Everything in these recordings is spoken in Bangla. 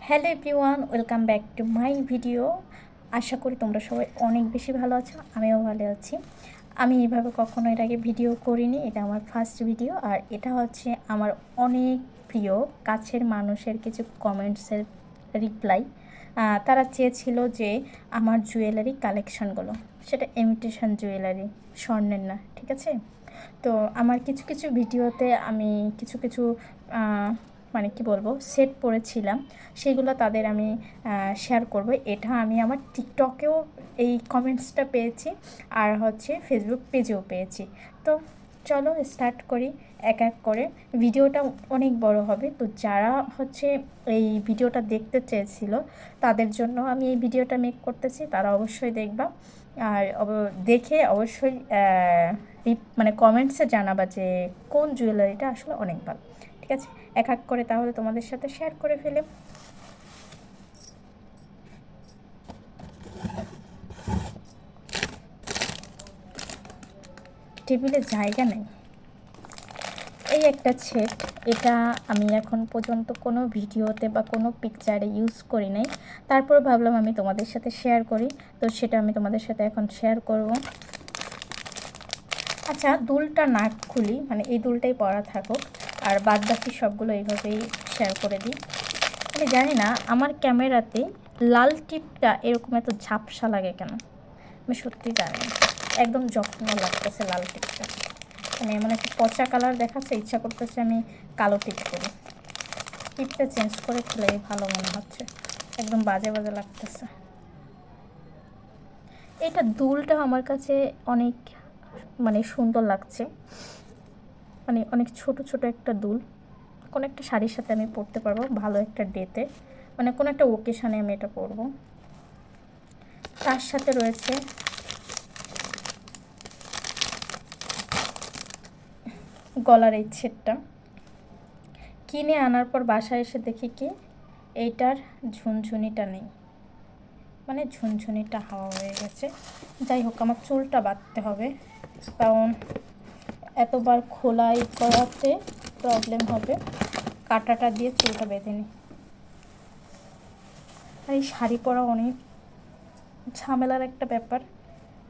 Hello everyone, welcome back to my video. আশা করি তোমরা সবাই অনেক বেশি ভালো আছো, আমিও ভালো আছি। আমি এইভাবে কখনো এর আগে ভিডিও করিনি, এটা আমার ফার্স্ট ভিডিও। আর এটা হচ্ছে আমার অনেক প্রিয় কাছের মানুষের কিছু কমেন্টসের রিপ্লাই। তারা চেয়েছিল যে আমার জুয়েলারি কালেকশানগুলো, সেটা ইমিটেশন জুয়েলারি, স্বর্ণের না, ঠিক আছে। তো আমার কিছু কিছু ভিডিওতে আমি কিছু কিছু মানে কি বলবো সেট পরেছিলাম, সেগুলো তাদের আমি শেয়ার করব। এটা আমি আমার টিকটকেও এই কমেন্টসটা পেয়েছি, আর হচ্ছে ফেসবুক পেজেও পেয়েছি। তো চলো স্টার্ট করি এক এক করে। ভিডিওটা অনেক বড় হবে, তো যারা হচ্ছে এই ভিডিওটা দেখতে চেয়েছিল তাদের জন্য আমি এই ভিডিওটা মেক করতেছি, তারা অবশ্যই দেখবা। আর দেখে অবশ্যই মানে কমেন্টসে জানাবা যে কোন জুয়েলারিটা আসলে অনেক ভালো, ঠিক আছে। এক এক করে তাহলে তোমাদের সাথে শেয়ার করে ফেলে। টেবিলে জায়গা নেই। এই একটা সেট, এটা আমি এখন পর্যন্ত কোনো ভিডিওতে বা কোনো পিকচারে ইউজ করি নাই, তারপর ভাবলাম আমি তোমাদের সাথে শেয়ার করি, তো সেটা আমি তোমাদের সাথে এখন শেয়ার করব। আচ্ছা, দুলটা না খুলি, মানে এই দুলটাই পরা থাকুক, আর বাদ বাকি সবগুলো এইভাবেই শেয়ার করে দিই। আমি জানি না আমার ক্যামেরাতে লাল টিপটা এরকম এত ঝাপসা লাগে কেন, আমি সত্যি জানি না। একদম যত্ন লাগতেছে লাল টিপটা, মানে এমন একটা পচা কালার দেখাচ্ছে, ইচ্ছা করতেছে আমি কালো টিপ করি। টিপটা চেঞ্জ করে ফেলে ভালো মনে হচ্ছে, একদম বাজে বাজে লাগতেছে। এটা দুলটা আমার কাছে অনেক মানে সুন্দর লাগছে, মানে অনেক ছোট ছোট একটা দুল। কোনো একটা শাড়ির সাথে আমি পরতে পারবো, ভালো একটা ডেতে, মানে কোনো একটা ওকেশানে আমি এটা পরবো। তার সাথে রয়েছে গলার এই সেটটা। কিনে আনার পর বাসায় এসে দেখি কি এইটার ঝুনঝুনিটা নেই, মানে ঝুনঝুনিটা হাওয়া হয়ে গেছে। যাই হোক, আমার চুলটা বাঁধতে হবে, কারণ এতবার খোলাই করাতে প্রবলেম হবে। কাঁটাটা দিয়ে চুলটা বেঁধে নিই। আর এই শাড়ি পরা অনেক ঝামেলার একটা ব্যাপার,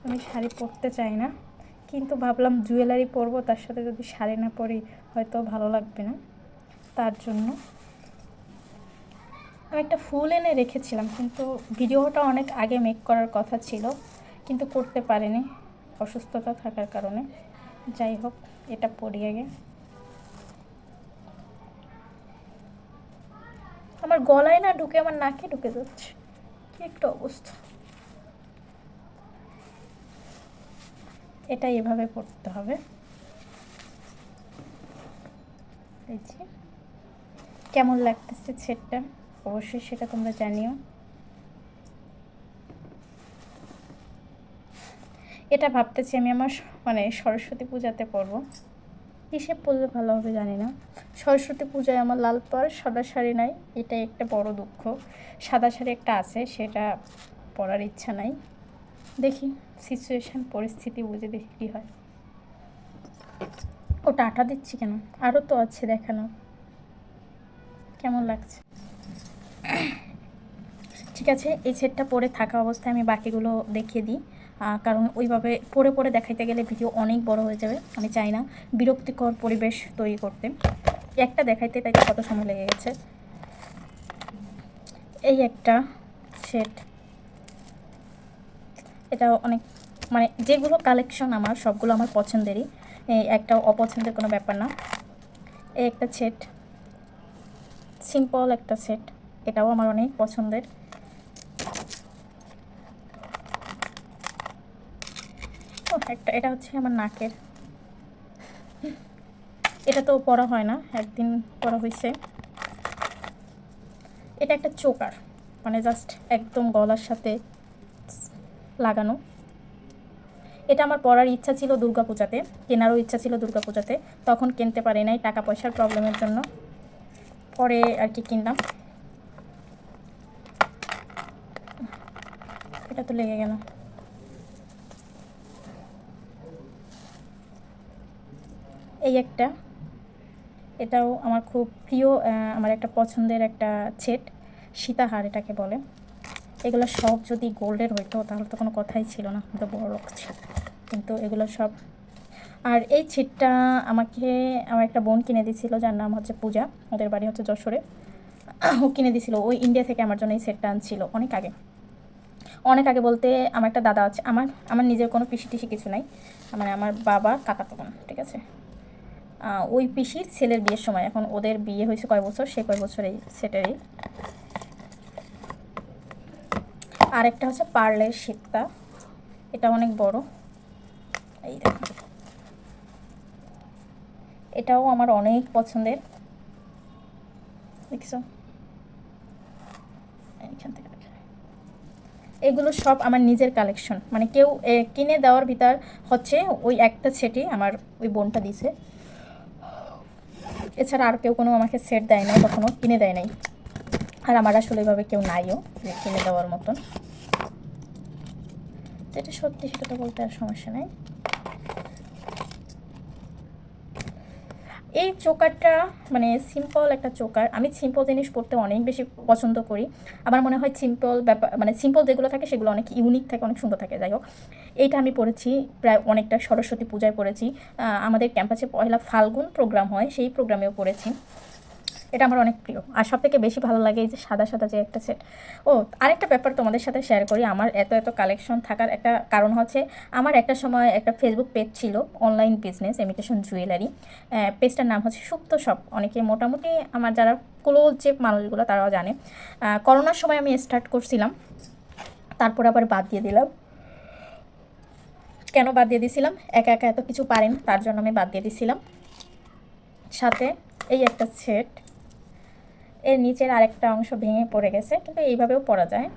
আমি শাড়ি পরতে চাই না, কিন্তু ভাবলাম জুয়েলারি পরবো, তার সাথে যদি শাড়ি না পরি হয়তো ভালো লাগবে না, তার জন্য আমি একটা ফুল এনে রেখেছিলাম, কিন্তু ভিডিওটা অনেক আগে মেক করার কথা ছিল, কিন্তু করতে পারিনি অসুস্থতা থাকার কারণে। যাই হোক, এটা পরি আগে। আমার গলায় না ঢুকে, আমার নাকে ঢুকে যাচ্ছে, কি একটা অবস্থা। এটা এভাবে পড়তে হবে। এই যে কেমন লাগতেছে সেটটা, অবশ্যই সেটা তোমরা জানিও। এটা ভাবতেছি আমি আমার মানে সরস্বতী পূজাতে পরবো। কিসে পরলে ভালো হবে জানি না। সরস্বতী পূজায় আমার লাল পাড় সাদা শাড়ি নাই, এটাই একটা বড় দুঃখ। সাদা শাড়ি একটা আছে, সেটা পরার ইচ্ছা নাই। দেখি সিচুয়েশান, পরিস্থিতি বুঝে দেখি কী হয়। ওটা আটা দিচ্ছি কেন, আরও তো আছে দেখানো। কেমন লাগছে? ঠিক আছে, এই সেটটা পরে থাকা অবস্থায় আমি বাকিগুলো দেখিয়ে দিই, কারণ ওইভাবে পরে পরে দেখাইতে গেলে ভিডিও অনেক বড় হয়ে যাবে, আমি চাই না বিরক্তিকর পরিবেশ তৈরি করতে। একটা দেখাইতে তাই কত সময় লেগে গেছে। এই একটা সেট, এটা অনেক মানে যেগুলো কালেকশন আমার সবগুলো আমার পছন্দেরই, একটা অপছন্দের কোনো ব্যাপার না। এই একটা সেট, সিম্পল একটা সেট, এটাও আমার অনেক পছন্দের। একটা এটা হচ্ছে আমার নাকের, এটা তো পরা হয় না, একদিন পরা হয়েছে। এটা একটা চোকার, মানে জাস্ট একদম গলার সাথে লাগানো। এটা আমার পরার ইচ্ছা ছিল দুর্গাপূজাতে, কেনারও ইচ্ছা ছিল দুর্গাপূজাতে, তখন কিনতে পারি নাই টাকা পয়সার প্রবলেমের জন্য, পরে আর কি কিনলাম। এটা তো লেগে গেল। এই একটা, এটাও আমার খুব প্রিয়, আমার একটা পছন্দের একটা সেট। সীতাহার এটাকে বলে। এগুলো সব যদি গোল্ডের হইতো তাহলে তো কোনো কথাই ছিল না, তো বড় লোক ছিল। কিন্তু এগুলো সব। আর এই ছিটটা আমাকে আমার একটা বোন কিনে দিয়েছিল, যার নাম হচ্ছে পূজা, ওদের বাড়ি হচ্ছে যশোরে। ও কিনে দিয়েছিল, ওই ইন্ডিয়া থেকে আমার জন্য এই সেটটা আনছিল অনেক আগে। অনেক আগে বলতে আমার একটা দাদা আছে, আমার আমার নিজের কোনো পিসি টিসি কিছু নাই, মানে আমার বাবার কাকাতো বোন, ঠিক আছে। ওই পিসির ছেলের বিয়ের সময়, এখন ওদের বিয়ে হয়েছে কয় বছর, সে কয় বছর এই সেটেরই। আর একটা হচ্ছে পার্লের সীতা, এটা অনেক বড়, এই দেখুন, এটাও আমার অনেক পছন্দের, দেখছো এইখান থেকে। এগুলো সব আমার নিজের কালেকশন, মানে কেউ কিনে দেওয়ার ভিতর হচ্ছে ওই একটা সেটই আমার ওই বোনটা দিছে। এছাড়া আর কেউ কোনো আমাকে সেট দেয় নাই, কখনো কিনে দেয় নাই। আর আমার আসলে এভাবে কেউ নাইও যে কিনে দেওয়ার মতন, যেটা সত্যি সেটা তো বলতে আর সমস্যা নেই। এই চোকারটা মানে সিম্পল একটা চোকার, আমি সিম্পল জিনিস পরতে অনেক বেশি পছন্দ করি। আমার মনে হয় সিম্পল ব্যাপার, মানে সিম্পল যেগুলো থাকে সেগুলো অনেক ইউনিক থাকে, অনেক সুন্দর থাকে। যাই হোক, এইটা আমি পরেছি প্রায় অনেকটা, সরস্বতী পূজায় পরেছি, আমাদের ক্যাম্পাসে পয়লা ফাল্গুন প্রোগ্রাম হয়, সেই প্রোগ্রামেও পরেছি। এটা আমার অনেক প্রিয়। আর সব থেকে বেশি ভালো লাগে এই যে সাদা সাদা যে একটা সেট। ও, আরেকটা ব্যাপার তোমাদের সাথে শেয়ার করি, আমার এত কালেকশন থাকার একটা কারণ হচ্ছে, আমার একটা সময় একটা ফেসবুক পেজ ছিল, অনলাইন বিজনেস ইমিটেশন জুয়েলারি। পেজটার নাম হচ্ছে সুপ্ত শপ। অনেকে মোটামুটি আমার যারা ক্লোজ যে মানুষগুলো তারাও জানে। করোনার সময় আমি স্টার্ট করছিলাম, তারপর আবার বাদ দিয়ে দিলাম। কেন বাদ দিয়ে দিয়েছিলাম, একা একা এত কিছু পারেন, তার জন্য আমি বাদ দিয়ে দিয়েছিলাম। সাথে এই একটা সেট, এর নিচের আরেকটা অংশ ভেঙে পড়ে গেছে, কিন্তু এইভাবেও পরা যায়,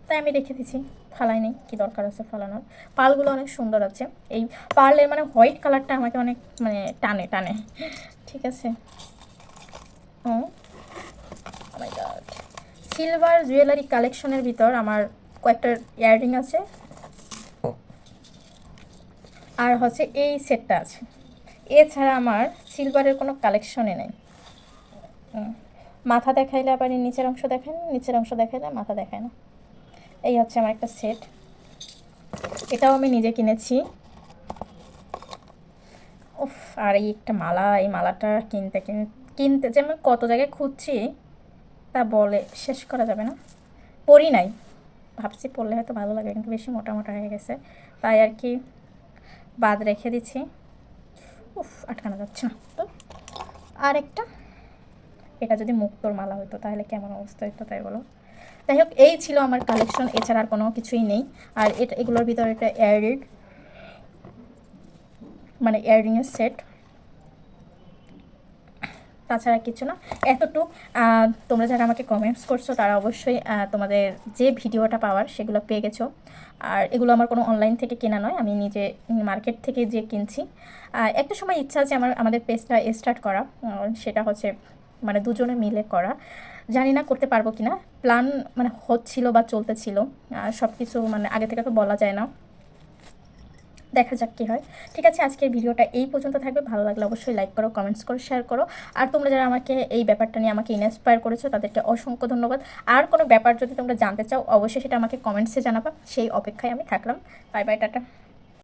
তাই আমি রেখে দিছি, ফালাই নেই, কী দরকার আছে ফালানোর। পালগুলো অনেক সুন্দর আছে, এই পার্লের মানে হোয়াইট কালারটা আমাকে অনেক মানে টানে টানে, ঠিক আছে। ও মাই গড, সিলভার জুয়েলারি কালেকশনের ভিতর আমার কয়েকটা ইয়াররিং আছে, আর হচ্ছে এই সেটটা আছে। এছাড়া আমার সিলভারের কোনো কালেকশনে নেই। মাথা দেখাইলে আবার নিচের অংশ দেখায় না, নিচের অংশ দেখাইলে মাথা দেখায় না। এই হচ্ছে আমার একটা সেট, এটাও আমি নিজে কিনেছি। উফ, আর এই একটা মালা, এই মালাটা কিনতে কিনতে যে আমি কত জায়গায় খুঁজছি তা বলে শেষ করা যাবে না। পরি নাই, ভাবছি পরলে হয়তো ভালো লাগে, কিন্তু বেশি মোটা মোটা হয়ে গেছে, তাই আর কি বাদ রেখে দিচ্ছি। উফ, আটকানো যাচ্ছে না তো। আর একটা, এটা যদি মুক্তোর মালা হতো তাহলে কেমন অবস্থা হতো, তাই বলো। যাই হোক, এই ছিল আমার কালেকশন, এছাড়া আর কোনো কিছুই নেই। আর এটা এগুলোর ভিতরে একটা ইয়াররিং, মানে ইয়াররিংয়ের সেট, তাছাড়া কিছু না, এতটুক। তোমরা যারা আমাকে কমেন্টস করছো তারা অবশ্যই তোমাদের যে ভিডিওটা পাওয়ার সেগুলো পেয়ে গেছো। আর এগুলো আমার কোনো অনলাইন থেকে কেনা নয়, আমি নিজে মার্কেট থেকে যে কিনছি। একটা সময় ইচ্ছা আছে আমাদের পেজটা স্টার্ট করা, সেটা হচ্ছে মানে দুজনে মিলে করা, জানি না করতে পারবো কি না, প্ল্যান মানে হচ্ছিল বা চলতেছিল, সব কিছু মানে আগে থেকে তো বলা যায় না, দেখা যাক কী হয়। ঠিক আছে, আজকের ভিডিওটা এই পর্যন্ত থাকবে। ভালো লাগলে অবশ্যই লাইক করো, কমেন্টস করো, শেয়ার করো। আর তোমরা যারা আমাকে এই ব্যাপারটা নিয়ে আমাকে ইন্সপায়ার করেছো তাদেরকে অসংখ্য ধন্যবাদ। আর কোনো ব্যাপার যদি তোমরা জানতে চাও অবশ্যই সেটা আমাকে কমেন্টসে জানাবা, সেই অপেক্ষায় আমি থাকলাম। Bye bye, tata.